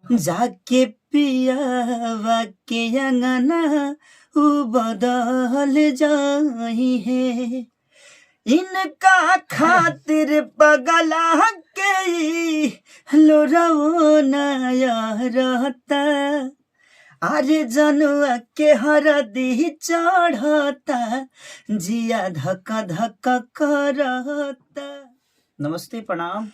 जाके पियावा के अंगना उ बदल जाई है। इनका खातिर पगला के लोरवो नया रहता। अरे जनुआ के हरदी चढ़ता, जिया धक धक करता। नमस्ते, प्रणाम।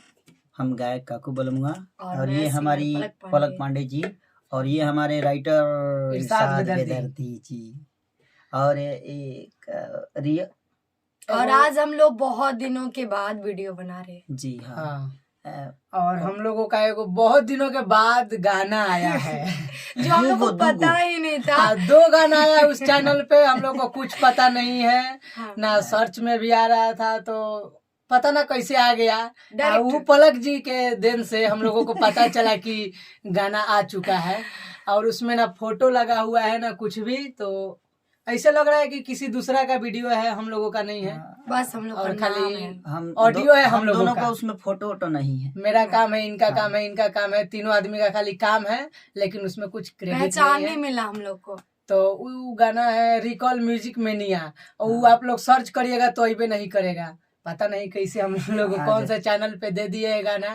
हम गायक काकू बलमुआ और ये हमारी पलक पांडे जी और ये हमारे राइटर इरशाद बेदर्दी जी और एक रिया। और आज हम लोग बहुत दिनों के बाद वीडियो बना रहे हैं। जी हाँ। और हम लोगों का एक बहुत दिनों के बाद गाना आया है जो हम लोग को पता ही नहीं था। 2 गाना आया उस चैनल पे, हम लोग को कुछ पता नहीं है ना, सर्च में भी आ रहा था तो पता ना कैसे आ गया। वो पलक जी के देन से हम लोगों को पता चला कि गाना आ चुका है और उसमें ना फोटो लगा हुआ है ना कुछ भी, तो ऐसे लग रहा है कि किसी दूसरा का वीडियो है, हम लोगों का नहीं है। बस हम लोग और खाली हम ऑडियो है हम लोगों का, उसमें फोटो नहीं है। मेरा काम है, इनका काम है, इनका काम है, तीनों आदमी का खाली काम है, लेकिन उसमें कुछ क्रेडिट नहीं मिला हम लोग को। तो वो गाना है रिकॉल म्यूजिक मेनिया और वो आप लोग सर्च करिएगा तो अबे नहीं करेगा, पता नहीं कैसे हम लोग कौन सा चैनल पे दे दिए गाना।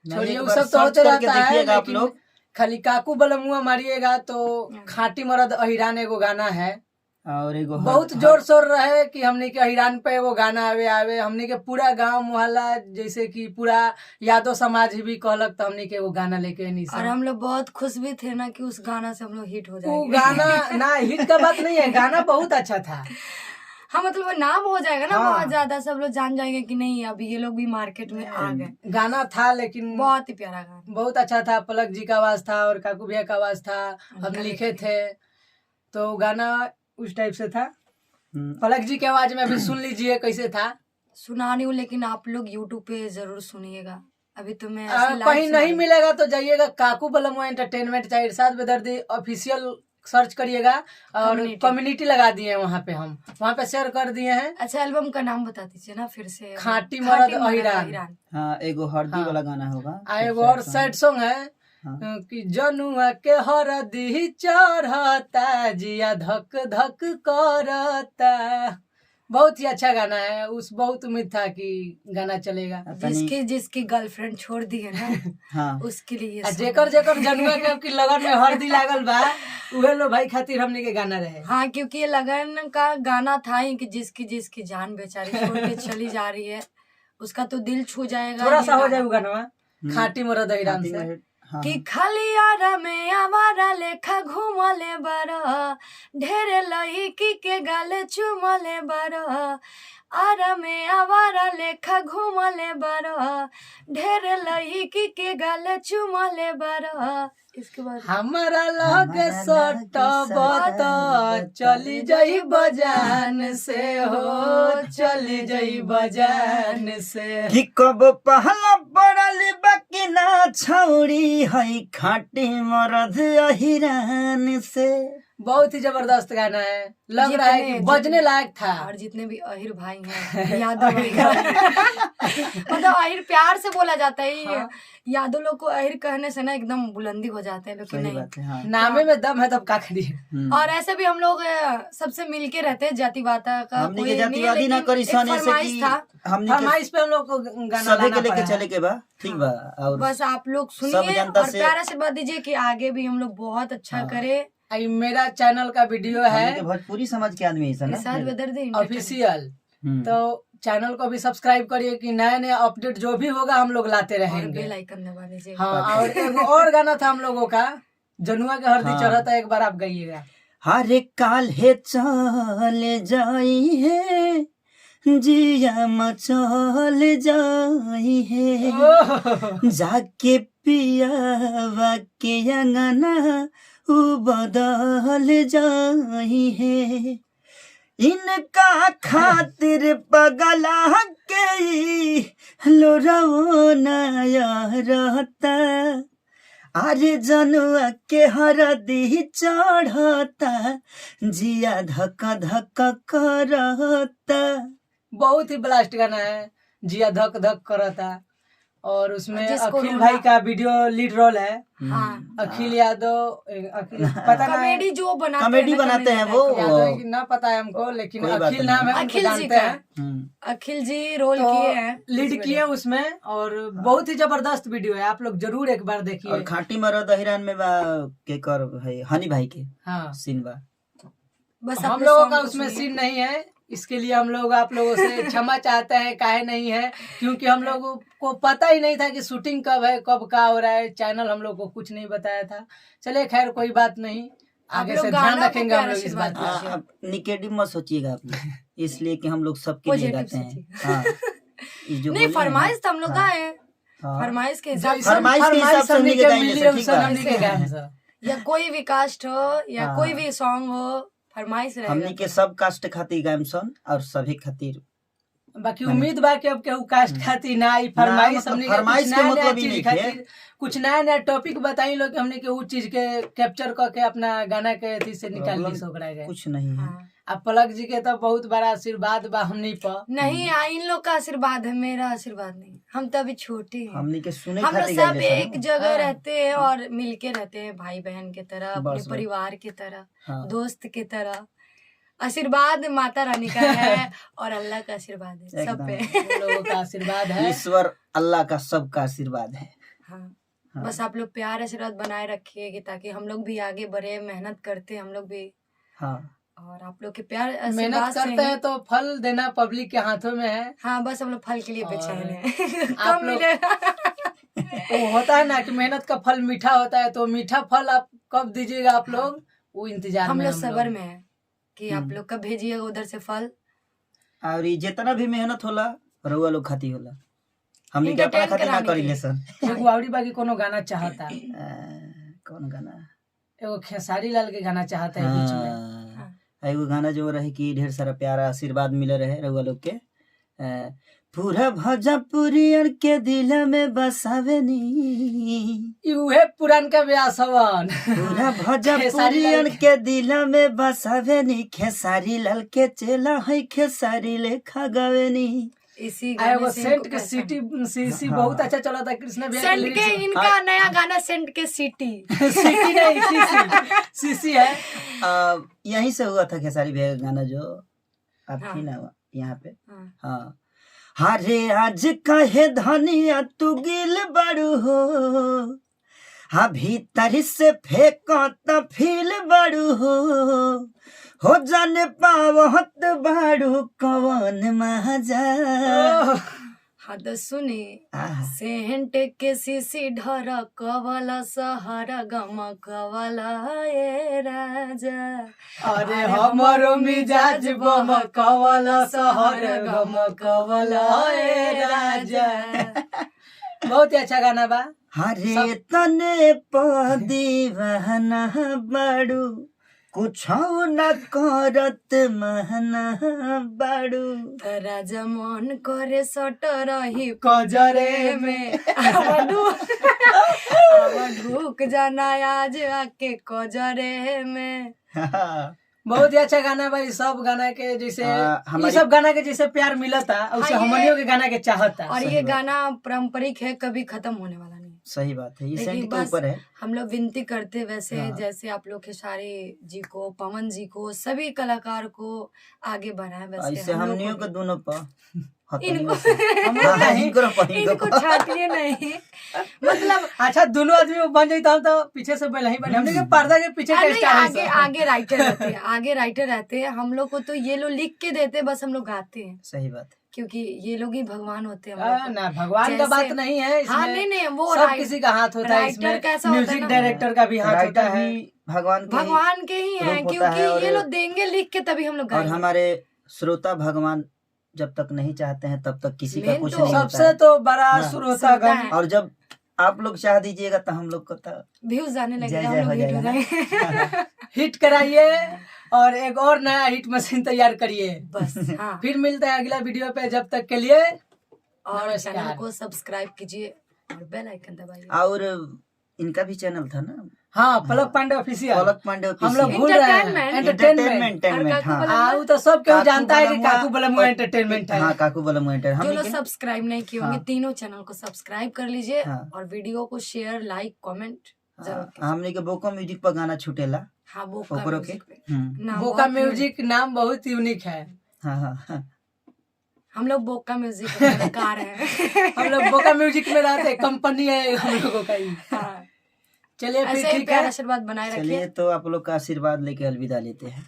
छोड़िए वो सब तो होते रहता है, लेकिन खाली काकू बलमुआ मारिएगा तो खाटी मरद अहिरान एगो गाना है और एगो बहुत जोर शोर रहे कि हमने के अहिरान पे वो गाना आवे हमने के पूरा गांव मोहल्ला जैसे कि पूरा यादव समाज भी कहलक तो हमने के वो गाना लेके नहीं। और हम लोग बहुत खुश भी थे ना कि उस गाना से हम लोग हिट हो जाएंगे। वो गाना ना हिट का बात नहीं है, गाना बहुत अच्छा था। हाँ मतलब वो नाम हो जाएगा ना, बहुत ज्यादा सब लोग जान जाएंगे कि नहीं अभी ये लोग भी मार्केट में आ गए। गाना था लेकिन बहुत ही प्यारा गाना, बहुत अच्छा था। पलक जी का आवाज था और काकू भैया का आवाज था, हम लिखे थे तो गाना उस टाइप से था। पलक जी की आवाज में अभी सुन लीजिए कैसे था। सुना नहीं हूँ लेकिन आप लोग यूट्यूब पे जरूर सुनिएगा। अभी तो मैं कहीं नहीं मिलेगा तो जाइएगा काकू बलमुआ एंटरटेनमेंट चाहे इरशाद बेदर्दी ऑफिशियल सर्च करिएगा और कम्युनिटी लगा दिए हैं वहाँ पे, हम वहाँ पे शेयर कर दिए हैं। अच्छा एल्बम का नाम बता दीजिए ना फिर से। खाटी मरद अहिरान। हाँ एगो हरदी वाला गाना होगा। एगो और सैड सॉन्ग है कि जनुआ के हरदी चढ़ता, जिया धक धक करता। बहुत ही अच्छा गाना है, उस बहुत उम्मीद था कि गाना चलेगा। जिसकी गर्लफ्रेंड छोड़ दी है ना हाँ। उसके लिए जेकर जनुआ के आपकी लगन में हरदी लागल बा उहे लो भाई खातिर हमने के गाना रहे। हाँ क्योंकि ये लगन का गाना था ही कि जिसकी जान बेचारी छोड़ के चली जा रही है उसका तो दिल छू जाएगा। थोड़ा सा हो जाए गाना खाटी मरद अहिरान से कि खाली आरा में आवारा लेखा घूमले बारा, ढेरे लईकी के गाले चुमले बारा। आरा में आवारा लेखा घूमले बारा, ढेरे लईकी के गाले चुमले बारा। इसके बाद हमारा लगे सटबत चली जाई बजान से हो, चली जाई बजान से। कि कब पहला पड़ल बाकी ना छौड़ी है खाटी मरद अहिरान से। बहुत ही जबरदस्त गाना है, लग रहा है कि बजने लायक था। और जितने भी अहिर भाई हैं यादव मतलब अहिर प्यार से बोला जाता है। यादव लोग को अहिर कहने से ना एकदम बुलंदी हो जाते हैं, लेकिन नहीं नामे में दम है तब का करिए। और ऐसे भी हम लोग सबसे मिलके रहते हैं, जातिवाद का कोई जातिवादी ना करी फरमाइश था। फरमाइश पे हम लोग को गाना सभी के लेके चले के बा ठीक बा। और बस आप लोग सुनिए और प्यार आशीर्वाद दीजिए कि आगे भी हम लोग बहुत अच्छा करे। मेरा चैनल का वीडियो है भोजपुरी समाज के आदमी ऑफिशियल, तो चैनल को भी सब्सक्राइब करिए कि नया नया अपडेट जो भी होगा हम लोग लाते रहेंगे। बेल आइकन दबा दीजिए। हाँ और एक और गाना था हम लोगों का जनुआ के हरदी चढ़ता, एक बार आप गाइएगा। हरे काल है चले जाई है जिया मचल जाई है, जाके पियावा के अंगना उ बदल जाई है। इनका खातिर पगला के लोरवो नया रहता। अरे जनुआ के हरदी चढ़ता, जिया धक धक करता। बहुत ही ब्लास्ट गाना है, जिया धक धक करता। और उसमें जिसको अखिल रोना- भाई का वीडियो लीड रोल है। हाँ अखिल यादव अखिल पता ना कॉमेडी जो बनाते कॉमेडी हैं ना, बनाते हैं वो। comedy यादव की ना पता है हमको, लेकिन कोई बात अखिल नहीं। नाम है, उनको अखिल जी जानते का हैं। अखिल जी रोल तो किए हैं लीड इस किए उसमें, और बहुत ही जबरदस्त वीडियो है, आप लोग जरूर एक बार और देखिए। खाटी मरद अहिरान में बा के कर है हनी भाई के हाँ, सीन बा। बस हम अपने लोगों song का को उसमें सुनिए। सीन नहीं है, इसके लिए हम लोग आप लोगों से क्षमा चाहते हैं, काहे नहीं है, क्योंकि हम लोगों को पता ही नहीं था कि शूटिंग कब है, कब का हो रहा है। चैनल हम लोग को कुछ नहीं बताया था। चलिए खैर कोई बात नहीं, आगे लोग से ध्यान गाना को रखेंगे हम प्यारा लोग इस बात आशीर्वाद का। आप निगेटिव मत सोचिएगा आप लोग, इसलिए कि हम लोग सबके लिए Positive गाते हैं। सोचिए। हाँ ये जो नहीं बोले हैं फरमाइश तो हम लोग हाँ, गाए हैं। हाँ। फरमाइश के हिसाब से फरमाइश के हिसाब से हमने के गाइले सर, ठीक बा। हमनी के गाएं सर। या कोई भी कास्ट हो या हाँ। कोई भी सॉन्ग हो, फरमाइश हमने रहेगा। के सब कास्ट खातिर गायम सन और सभी खातिर बाकी उम्मीद बा कि अब केहू कास्ट खातिर ना आई फरमाइश, मतलब हमने फरमाइश के मतलब ही चीज नहीं खातिर कुछ नया नया टॉपिक बताई लोग, हमने के उ चीज के कैप्चर करके अपना गाना के अथी से निकाल प्रॉब्लम के सोकरा गए। कुछ नहीं है। हाँ। अब पलक जी के तो बहुत बड़ा आशीर्वाद बा हमनी पर। नहीं इन लोग का आशीर्वाद है, मेरा आशीर्वाद नहीं। हम तो अभी छोटे हैं। हमने के सुने हम लोग खातिर सब गाइले एक सन। जगह हाँ। रहते हैं और मिलके रहते हैं, भाई बहन की तरह, अपने बस, बस। परिवार की तरह, हाँ। दोस्त की तरह। आशीर्वाद माता रानी का है और अल्लाह का आशीर्वाद है सब पे। हम लोगों का आशीर्वाद है। ईश्वर अल्लाह का सबका आशीर्वाद है। हाँ। हाँ। बस आप लोग प्यार आशीर्वाद बनाए रखिए कि ताकि हम लोग भी आगे बढ़े, मेहनत करते हैं हम लोग भी, हाँ और आप लोग के प्यार मेहनत आशीर्वाद से करते ही- हैं तो फल देना पब्लिक के हाथों में है। हाँ बस हम लोग फल के लिए और बेचैन हैं। आप कब लोग- मिलेगा? वो होता है ना कि मेहनत का फल मीठा होता है, तो मीठा फल आप कब दीजिएगा आप लोग, वो इंतजार हम में लोग हम सबर लोग। में है कि आप लोग कब भेजिएगा उधर से फल। और ये जितना भी मेहनत होला रउआ लोग खाती होला, हमने के अपना Entertain खातिर ना कराने के करेंगे लिए। सर। एगो आवड़ी बाकी कोनो गाना चाहता, कौन गाना? एगो खेसारी लाल के गाना चाहता है बीच में। हाँ, एगो गाना जो रहे कि ढेर सारा प्यारा आशीर्वाद मिले रहे रउआ लोग के। पूरा भोजपुरियन के दिल में बसावे नी, उहे पुरान का ब्यास हवन। पूरा भोजपुरियन के दिल में बसावे नी, खेसारी लाल के चेला है खेसारी लेखा गावे नी। इसी एगो गाने से सेंट इनको के पहचान- सिटी सीसी हाँ। बहुत अच्छा चला था, कृष्णा भैया सेंट के lyrics- इनका नया गाना सेंट के सिटी। सिटी नहीं सीसी सीसी है। यहीं से हुआ था खेसारी भैया का गाना जो आप हाँ। थी ना यहाँ पे। हाँ। हाँ हरे आज कहे धनिया तू गिल बड़ू हो, हाँ भीतर से फेंको तो फील बड़ू हो जाने पावत बाड़ू कवन मजा। हाँ तो सुनी आहा। सेंट के सीसी ढर कवला सहारा गम कवला ए राजा। अरे हमारो मिजाज बम कवला शहर गम कवला ए राजा। बहुत ही अच्छा गाना बा। हरे तने पदीवाना बड़ू कुछ न करत महना बड़ू। तो राजा मन करे सट रही कजरे में अब ढूक जाना आज आके कजरे में। बहुत ही अच्छा गाना भाई। सब गाना के जैसे हमारी- ये सब गाना के जैसे प्यार मिला था, उससे हाँ, ये- हमनियों के गाना के चाहता। और सही ये बात। गाना पारंपरिक है, कभी खत्म होने वाला नहीं। सही बात है, ये लेकिन सेंट के बस ऊपर है। हम लोग विनती करते वैसे हाँ। जैसे आप लोग खेसारी जी को, पवन जी को, सभी कलाकार को आगे बढ़ाए वैसे ऐसे हम लोग हमनियों को के भी। दोनों पर इनको हम लोग नहीं। इनको छाटिए नहीं, मतलब अच्छा दोनों आदमी बन जाता हम तो पीछे से पहले ही बने, हमने के पर्दा के पीछे का नहीं, स्टार है आगे सब। आगे राइटर रहते हैं, आगे राइटर रहते हैं। हम लोग को तो ये लोग लिख के देते हैं, बस हम लोग गाते हैं, सही बात है। क्योंकि ये लोग ही भगवान होते हैं हम लोग को। ना भगवान का बात जैसे- नहीं है इसमें। हाँ नहीं वो सब किसी का हाथ होता है राइटर इसमें। कैसा होता है म्यूजिक ना, डायरेक्टर का भी हाथ होता राइटर है। भी भगवान के ही- भगवान के ही हैं, रूप होता है क्योंकि ये और- लोग देंगे लिख के तभी हम लोग और गाएंगे। हमारे श्रोता भगवान जब तक नहीं चाहते हैं तब तक किसी का मेन कुछ तो नहीं होता सबसे है। तो बड़ा हाँ। श्रोता श्रोता गण। है। और जब आप लोग चाह दीजिएगा तो हम लोग को तो व्यूज जाने जय लगेगा, जय हम हो लोग हिट जाएगा हो ना। जाएंगे। हिट कराइए और एक और नया हिट मशीन तैयार करिए। बस हाँ। फिर मिलते हैं अगला वीडियो पे, जब तक के लिए और नमस्कार। चैनल को सब्सक्राइब कीजिए और बेल आइकन दबाइए। और इनका भी चैनल था ना, हाँ पलक पांडे ऑफिशियल। पलक पांडे हम लोग ऑफिशियल। भूल रहे हैं एंटरटेनमेंट। एंटरटेनमेंट। हाँ काकू वो तो सब क्यों काकू जानता है कि बलमुआ- काकू बलमुआ एंटरटेनमेंट है। हाँ काकू बलमुआ एंटर जो हम लोग सब्सक्राइब नहीं किए होंगे हाँ। तीनों चैनल को सब्सक्राइब कर लीजिए हाँ। और वीडियो को शेयर लाइक कमेंट जरूर कीजिए। हमने के बोका म्यूजिक पर गाना छूटेला हाँ वो ओकरो के। नाम बोका बहुत म्यूजिक नाम बहुत यूनिक है। हाँ हाँ हाँ। हम लोग बोका म्यूजिक के कलाकार हैं। हम लोग बोका म्यूजिक में रहते हैं, कंपनी है हम लोगों का ही। हाँ। चलिए फिर ऐसे ही ठीक प्यार है। आशीर्वाद बनाए रखिए। चलिए तो आप लोग का आशीर्वाद लेके अलविदा लेते हैं।